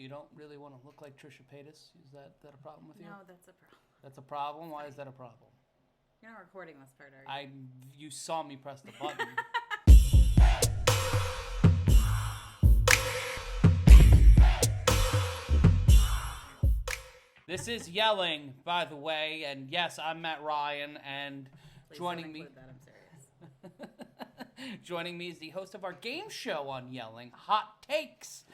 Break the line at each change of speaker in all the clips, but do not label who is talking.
You don't really want to look like Trisha Paytas? Is that a problem with you?
No, that's a problem.
That's a problem? Why is that a problem?
You're not recording this part, are you?
You saw me press the button. This is Yelling, by the way, and yes, I'm Matt Ryan, and
Please
joining
don't
me...
include that, I'm serious.
Joining me is the host of our game show on Yelling, Hot Takes,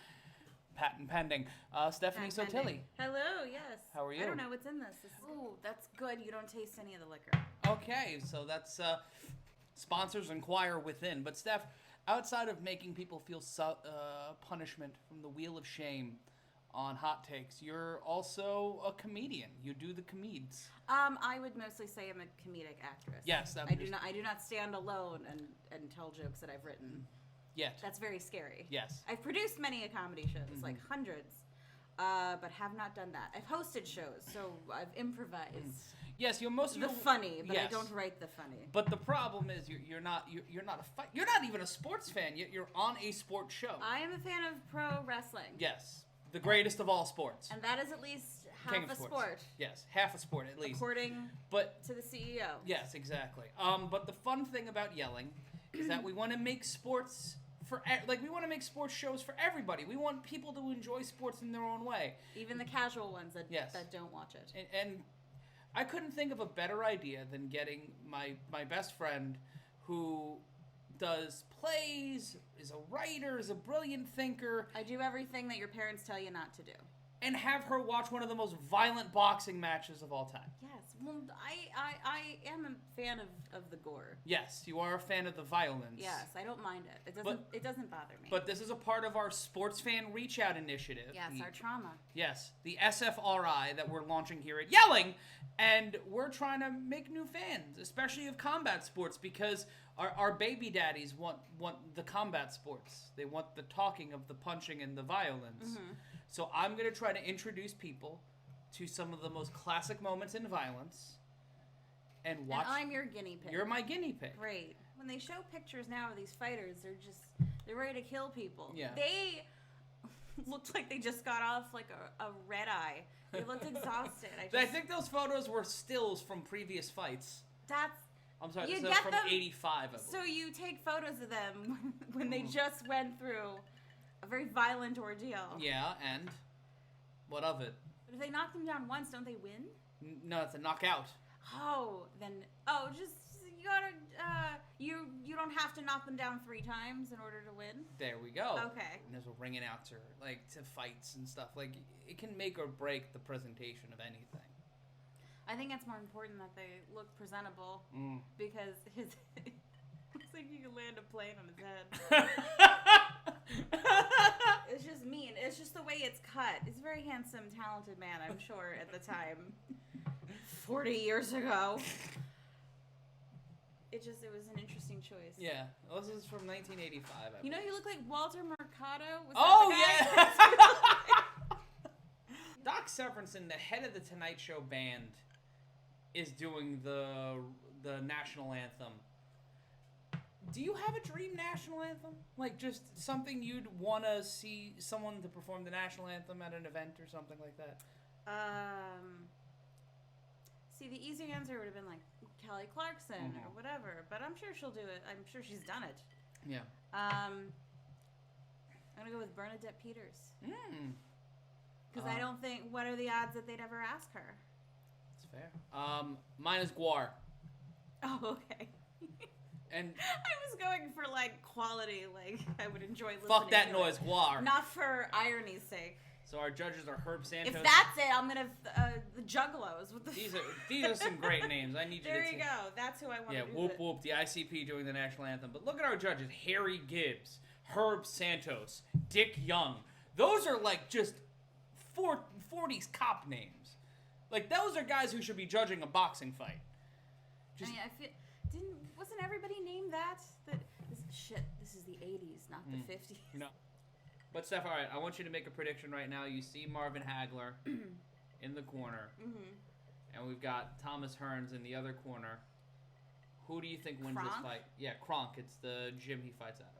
patent pending, Stephanie Sottile.
Hello, yes.
How are you?
I don't know what's in this. Ooh, that's good. You don't taste any of the liquor.
Okay, so that's sponsors inquire within. But Steph, outside of making people feel punishment from the wheel of shame on Hot Takes, you're also a comedian. You do the comedies.
I would mostly say I'm a comedic actress.
Yes,
I do not stand alone and tell jokes that I've written.
Yet.
That's very scary.
Yes.
I've produced many comedy shows, like hundreds, but have not done that. I've hosted shows, so I've improvised.
Yes, you're most of
the funny, but
yes.
I don't write the funny.
But the problem is you're not even a sports fan. Yet you're on a sports show.
I am a fan of pro wrestling.
Yes, the greatest of all sports.
And that is at least
King
half
of
a
sports.
sport.
Yes, half a sport at least.
According to the CEO.
Yes, exactly. But the fun thing about Yelling is that we want to make sports we want to make sports shows for everybody. We want people to enjoy sports in their own way.
Even the casual ones that don't watch it.
And I couldn't think of a better idea than getting my best friend who does plays, is a writer, is a brilliant thinker.
I do everything that your parents tell you not to do.
And have her watch one of the most violent boxing matches of all time.
Yes. Well, I am a fan of the gore.
Yes, you are a fan of the violence.
Yes, I don't mind it. It doesn't bother me.
But this is a part of our Sports Fan Reach Out initiative.
Yes, our trauma.
Yes, the SFRI that we're launching here at Yelling. And we're trying to make new fans, especially of combat sports, because our baby daddies want the combat sports. They want the talking of the punching and the violence. Mm-hmm. So I'm going to try to introduce people to some of the most classic moments in violence and watch.
And I'm your guinea pig.
You're my guinea pig.
Great. When they show pictures now of these fighters, they're ready to kill people.
Yeah.
They looked like they just got off like a red eye. They looked exhausted.
I think those photos were stills from previous fights. I'm sorry, this is from 85, I believe.
So you take photos of them when they just went through a very violent ordeal.
Yeah, and what of it?
But if they knock them down once, don't they win?
No, it's a knockout.
Just you gotta you don't have to knock them down 3 times in order to win.
There we go.
Okay.
And there's a ring announcer, to fights and stuff. It can make or break the presentation of anything.
I think it's more important that they look presentable because his looks like you could land a plane on his head. It's just mean. It's just the way it's cut. He's a very handsome, talented man, I'm sure, at the time. 40 years ago. It was an interesting choice.
Yeah. Well, this is from 1985.
You know, you look like Walter Mercado.
Yeah. Doc Severinsen, the head of the Tonight Show band, is doing the national anthem. Do you have a dream national anthem? Just something you'd want to see someone to perform the national anthem at an event or something like that?
See, the easy answer would have been Kelly Clarkson or whatever, but I'm sure she'll do it. I'm sure she's done it.
Yeah.
I'm gonna go with Bernadette Peters. Because I don't think. What are the odds that they'd ever ask her?
That's fair. Mine is Guar.
Oh, okay.
And
I was going for quality, I would enjoy listening.
Fuck that
to
noise,
it.
Guar.
Not for irony's sake.
So our judges are Herb Santos.
If that's it, I'm gonna the Juggalos. What the
these are some great names. I need you to.
There you go. That's who I want.
Yeah, whoop whoop. The ICP doing the national anthem. But look at our judges: Harry Gibbs, Herb Santos, Dick Young. Those are just 40s cop names. Those are guys who should be judging a boxing fight.
I feel wasn't everybody named that? This is the 80s, not the 50s.
No. But Steph, all right, I want you to make a prediction right now. You see Marvin Hagler in the corner, and we've got Thomas Hearns in the other corner. Who do you think wins this fight? Yeah, Kronk. It's the gym he fights out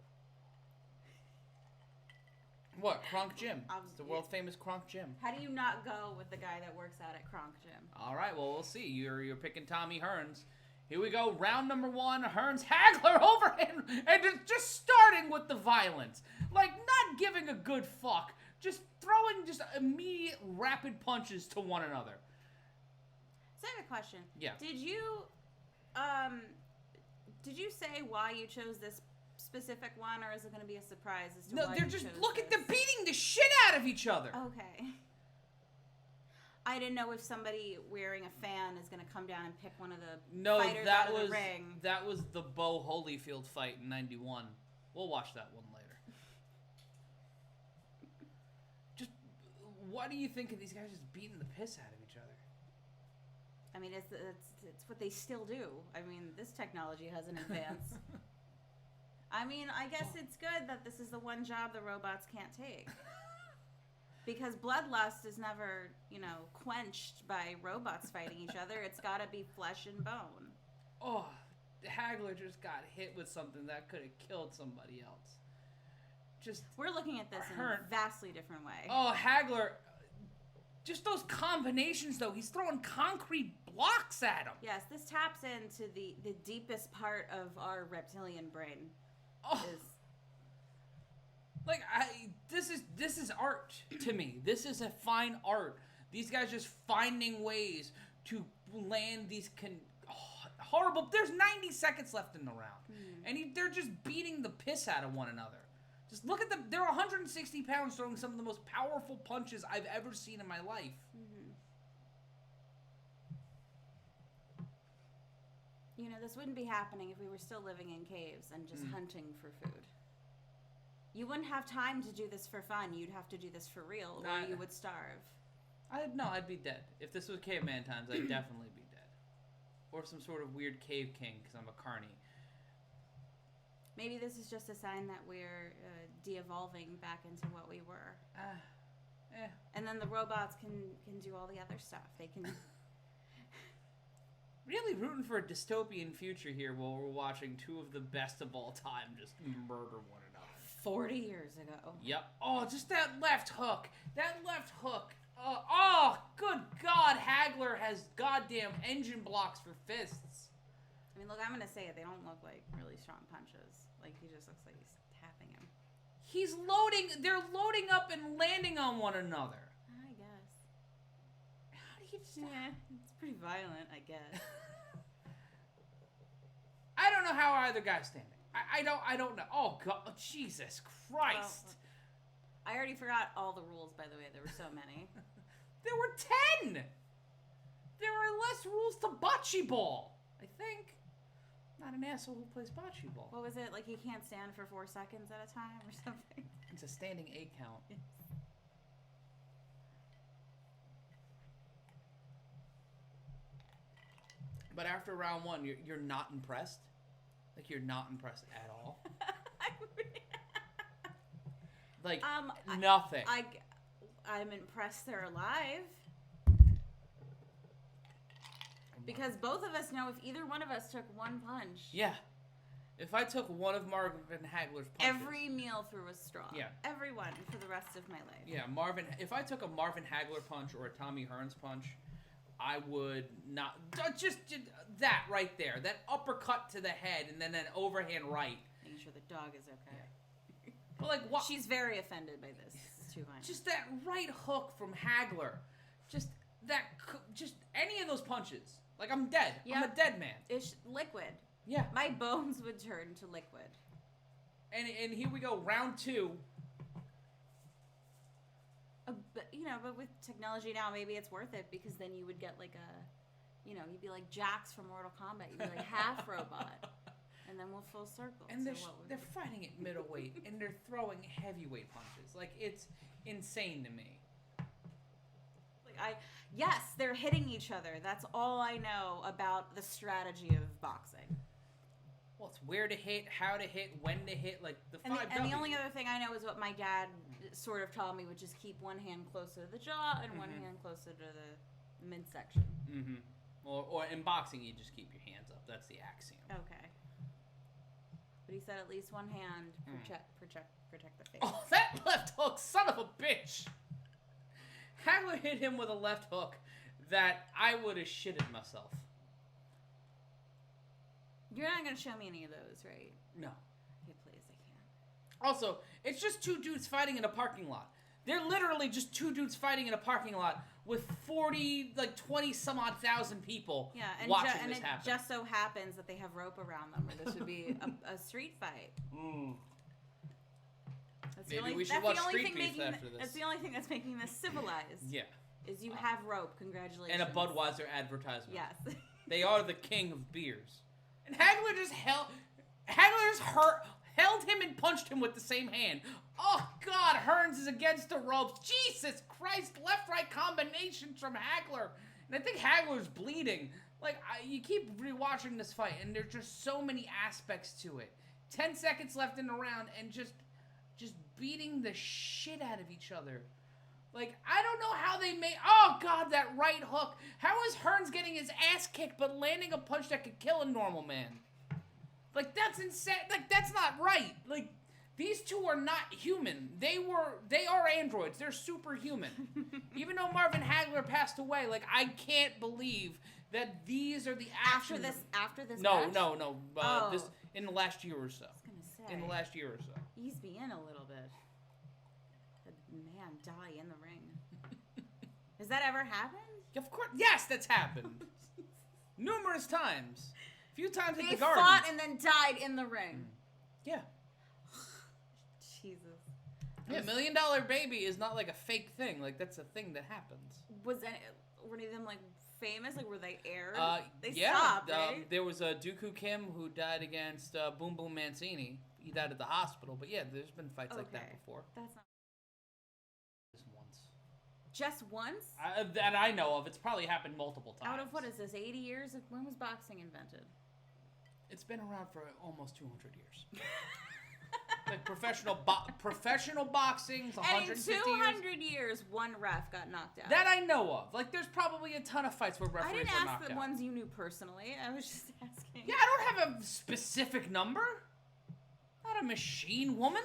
What? Kronk Gym. It's the world famous Kronk Gym.
How do you not go with the guy that works out at Kronk Gym?
All right, well, we'll see. You're picking Tommy Hearns. Here we go. Round number 1. Hearns Hagler overhand. And just starting with the violence. Like, not giving a good fuck. Just throwing just immediate rapid punches to one another.
So I have a question.
Yeah.
Did you say why you chose this specific one, or is it going to be a surprise as to why
they're
you
just,
chose
look at,
this?
they're beating the shit out of each other.
Okay. I didn't know if somebody wearing a fan is going to come down and pick one of the fighters out of the ring.
That was the Bo Holyfield fight in 91. We'll watch that one later. Just, what do you think of these guys just beating the piss out of each other?
I mean, it's what they still do. I mean, this technology hasn't advanced. I mean, I guess it's good that this is the one job the robots can't take. Because bloodlust is never, quenched by robots fighting each other. It's got to be flesh and bone.
Oh, Hagler just got hit with something that could have killed somebody else.
We're looking at this in a vastly different way.
Oh, Hagler, just those combinations, though. He's throwing concrete blocks at him.
Yes, this taps into the deepest part of our reptilian brain.
Oh. Like, this is art to me. This is a fine art. These guys just finding ways to land these horrible. There's 90 seconds left in the round, and they're just beating the piss out of one another. Just look at them. They're 160 pounds throwing some of the most powerful punches I've ever seen in my life.
This wouldn't be happening if we were still living in caves and just hunting for food. You wouldn't have time to do this for fun. You'd have to do this for real, or you would starve.
I'd be dead. If this was caveman times, I'd definitely be dead. Or some sort of weird cave king, because I'm a carny.
Maybe this is just a sign that we're de-evolving back into what we were. And then the robots can do all the other stuff. They can...
Really rooting for a dystopian future here while we're watching two of the best of all time just murder one another.
40 years ago.
Yep. Oh, just that left hook. That left hook. Oh, good God. Hagler has goddamn engine blocks for fists.
I mean, look, I'm going to say it. They don't look like really strong punches. Like, he just looks like he's tapping him.
He's loading. They're loading up and landing on one another.
I guess.
How do you just...
Yeah, it's pretty violent, I guess.
I don't know how either guy's standing. I don't know. Oh, God. Oh, Jesus Christ.
Well, I already forgot all the rules, by the way. There were so many.
There were 10! There are less rules to bocce ball, I think. Not an asshole who plays bocce ball.
What was it? Like, he can't stand for 4 seconds at a time or something?
It's a standing 8 count.
Yes.
But after round 1, you're not impressed? Like, you're not impressed at all? Like, nothing.
I'm impressed they're alive. Because both of us know if either one of us took one punch.
Yeah. If I took one of Marvin Hagler's punches.
Every meal through a straw.
Yeah.
Every one for the rest of my life.
Yeah, if I took a Marvin Hagler punch or a Tommy Hearns punch, I would not. Just that right there. That uppercut to the head and then an overhand right.
Making sure the dog is okay.
Yeah. But like what?
She's very offended by this. It's too violent.
Just that right hook from Hagler. Just any of those punches. Like, I'm dead. Yep. I'm a dead man.
It's liquid.
Yeah.
My bones would turn to liquid.
And here we go, round 2.
But with technology now, maybe it's worth it because then you would get like you'd be like Jax from Mortal Kombat. You'd be like half robot. And then we'll full circle.
And they're fighting at middleweight and they're throwing heavyweight punches. Like, it's insane to me.
Yes, they're hitting each other. That's all I know about the strategy of boxing.
Well, it's where to hit, how to hit, when to hit, like the 5 W's.
And the only other thing I know is what my dad sort of taught me, which is keep one hand closer to the jaw and one hand closer to the midsection.
Mm-hmm. Or in boxing, you just keep your hands up. That's the axiom.
Okay. But he said at least one hand protect the face.
Oh, that left hook, son of a bitch! Hagler hit him with a left hook that I would have shitted myself.
You're not gonna show me any of those, right?
No.
Okay, please, I can't.
Also, it's just two dudes fighting in a parking lot. They're literally just two dudes fighting in a parking lot with 20 some odd thousand people watching this happen.
It just so happens that they have rope around them, or this would be a street fight.
Maybe we should watch Street Beef after this.
That's the only thing that's making this civilized.
Yeah.
Is you have rope. Congratulations.
And a Budweiser advertisement.
Yes.
They are the king of beers. And Hagler just held him and punched him with the same hand. Oh, God, Hearns is against the ropes. Jesus Christ, left-right combinations from Hagler. And I think Hagler's bleeding. Like, you keep rewatching this fight, and there's just so many aspects to it. 10 seconds left in the round, and just beating the shit out of each other. Like, I don't know how they made... Oh, God, that right hook. How is Hearns getting his ass kicked but landing a punch that could kill a normal man? Like, that's insane. Like, that's not right. Like, these two are not human. They are androids. They're superhuman. Even though Marvin Hagler passed away, like, I can't believe that these are the actions...
After this
No.
match?
This in the last year or so.
I was gonna say.
In the last year or so.
Ease me in a little bit. The man die in the ring. Has that ever happened?
Of course. Yes, that's happened. Numerous times. A few times at the
They
Garden.
fought and then died in the ring.
Yeah.
Jesus.
Yeah, $1 Million Baby is not like a fake thing. Like, that's a thing that happens.
Were any of them like famous? Like, were they aired? They
yeah.
stopped, right?
There was Dooku Kim who died against Boom Boom Mancini. He died at the hospital. But yeah, there's been fights like that before.
That's not.
Just once.
Just once?
That I know of. It's probably happened multiple times.
Out of what is this? 80 years? When was boxing invented?
It's been around for almost 200 years. Like professional boxing's 150
and in 200 years, one ref got knocked out.
That I know of. Like, there's probably a ton of fights where referees
I didn't
are knocked
ask
out.
the ones you knew personally. I was just asking.
Yeah, I don't have a specific number. Not a machine woman.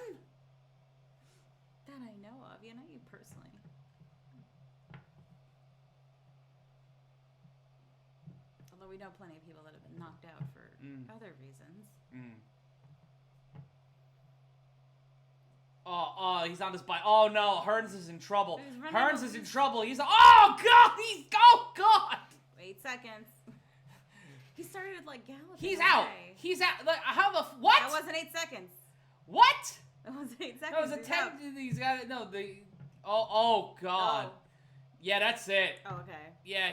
That I know of. You know you personally. Although we know plenty of people that have been knocked out for other reasons.
Oh, he's on his bike. Oh, no, Hearns is in trouble. Hearns is in trouble. Oh, God, oh, God.
8 seconds. He started, like, galloping
He's
away.
out. He's out. Like, how the, what?
That wasn't 8 seconds.
What?
That wasn't 8 seconds.
No, it was a 10. He's got it. No, oh, God.
Oh.
Yeah, that's it.
Oh, okay.
Yeah,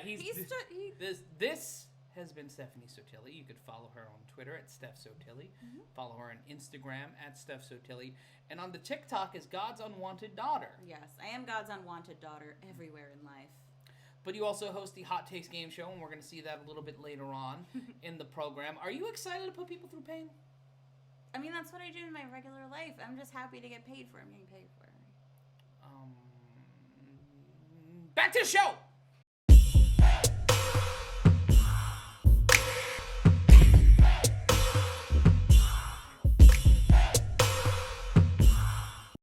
This has been Stephanie Sottile. You could follow her on Twitter at Steph Sottile. Follow her on Instagram at Steph Sottile. And on the TikTok is God's Unwanted Daughter.
Yes, I am God's unwanted daughter everywhere in life.
But you also host the Hot Takes Game Show, and we're going to see that a little bit later on in the program. Are you excited to put people through pain?
I mean, that's what I do in my regular life. I'm just happy to get paid for it. I'm getting paid for it.
Back to the show!